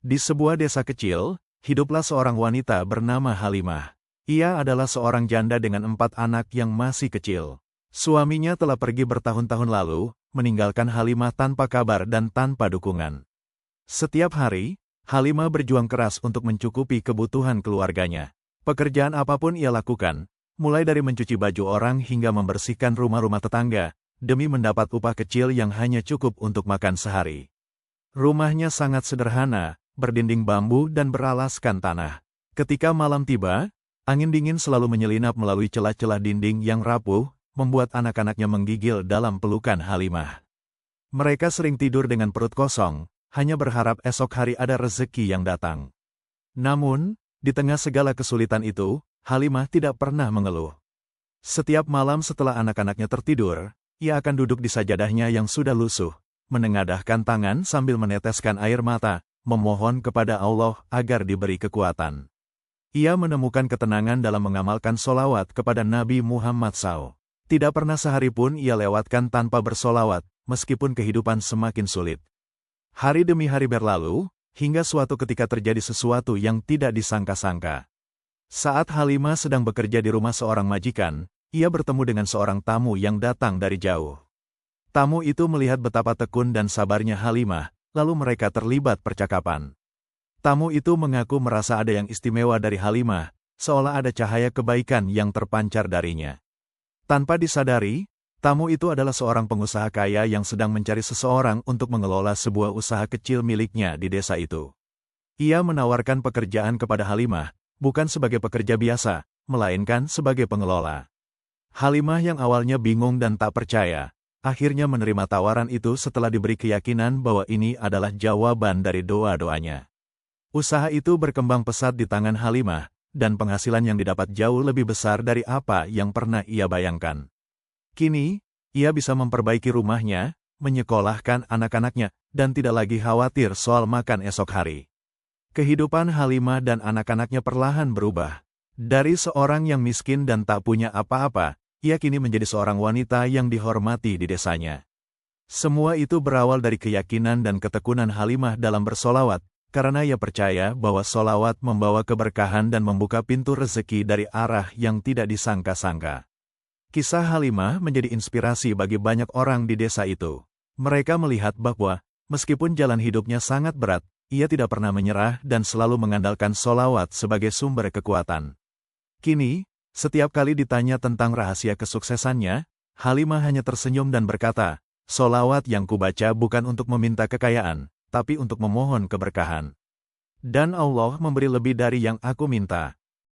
Di sebuah desa kecil, hiduplah seorang wanita bernama Halimah. Ia adalah seorang janda dengan 4 anak yang masih kecil. Suaminya telah pergi bertahun-tahun lalu, meninggalkan Halimah tanpa kabar dan tanpa dukungan. Setiap hari, Halimah berjuang keras untuk mencukupi kebutuhan keluarganya. Pekerjaan apapun ia lakukan, mulai dari mencuci baju orang hingga membersihkan rumah-rumah tetangga, demi mendapat upah kecil yang hanya cukup untuk makan sehari. Rumahnya sangat sederhana, berdinding bambu dan beralaskan tanah. Ketika malam tiba, angin dingin selalu menyelinap melalui celah-celah dinding yang rapuh, membuat anak-anaknya menggigil dalam pelukan Halimah. Mereka sering tidur dengan perut kosong, hanya berharap esok hari ada rezeki yang datang. Namun, di tengah segala kesulitan itu, Halimah tidak pernah mengeluh. Setiap malam setelah anak-anaknya tertidur, ia akan duduk di sajadahnya yang sudah lusuh, menengadahkan tangan sambil meneteskan air mata, memohon kepada Allah agar diberi kekuatan. Ia menemukan ketenangan dalam mengamalkan solawat kepada Nabi Muhammad SAW. Tidak pernah sehari pun ia lewatkan tanpa bersolawat, meskipun kehidupan semakin sulit. Hari demi hari berlalu, hingga suatu ketika terjadi sesuatu yang tidak disangka-sangka. Saat Halimah sedang bekerja di rumah seorang majikan, ia bertemu dengan seorang tamu yang datang dari jauh. Tamu itu melihat betapa tekun dan sabarnya Halimah, lalu mereka terlibat percakapan. Tamu itu mengaku merasa ada yang istimewa dari Halimah, seolah ada cahaya kebaikan yang terpancar darinya. Tanpa disadari, tamu itu adalah seorang pengusaha kaya yang sedang mencari seseorang untuk mengelola sebuah usaha kecil miliknya di desa itu. Ia menawarkan pekerjaan kepada Halimah, bukan sebagai pekerja biasa, melainkan sebagai pengelola. Halimah yang awalnya bingung dan tak percaya, akhirnya menerima tawaran itu setelah diberi keyakinan bahwa ini adalah jawaban dari doa-doanya. Usaha itu berkembang pesat di tangan Halimah, dan penghasilan yang didapat jauh lebih besar dari apa yang pernah ia bayangkan. Kini, ia bisa memperbaiki rumahnya, menyekolahkan anak-anaknya, dan tidak lagi khawatir soal makan esok hari. Kehidupan Halimah dan anak-anaknya perlahan berubah. Dari seorang yang miskin dan tak punya apa-apa, ia kini menjadi seorang wanita yang dihormati di desanya. Semua itu berawal dari keyakinan dan ketekunan Halimah dalam bersolawat, karena ia percaya bahwa solawat membawa keberkahan dan membuka pintu rezeki dari arah yang tidak disangka-sangka. Kisah Halimah menjadi inspirasi bagi banyak orang di desa itu. Mereka melihat bahwa, meskipun jalan hidupnya sangat berat, ia tidak pernah menyerah dan selalu mengandalkan solawat sebagai sumber kekuatan. Kini, setiap kali ditanya tentang rahasia kesuksesannya, Halimah hanya tersenyum dan berkata, "Solawat yang kubaca bukan untuk meminta kekayaan, tapi untuk memohon keberkahan. Dan Allah memberi lebih dari yang aku minta."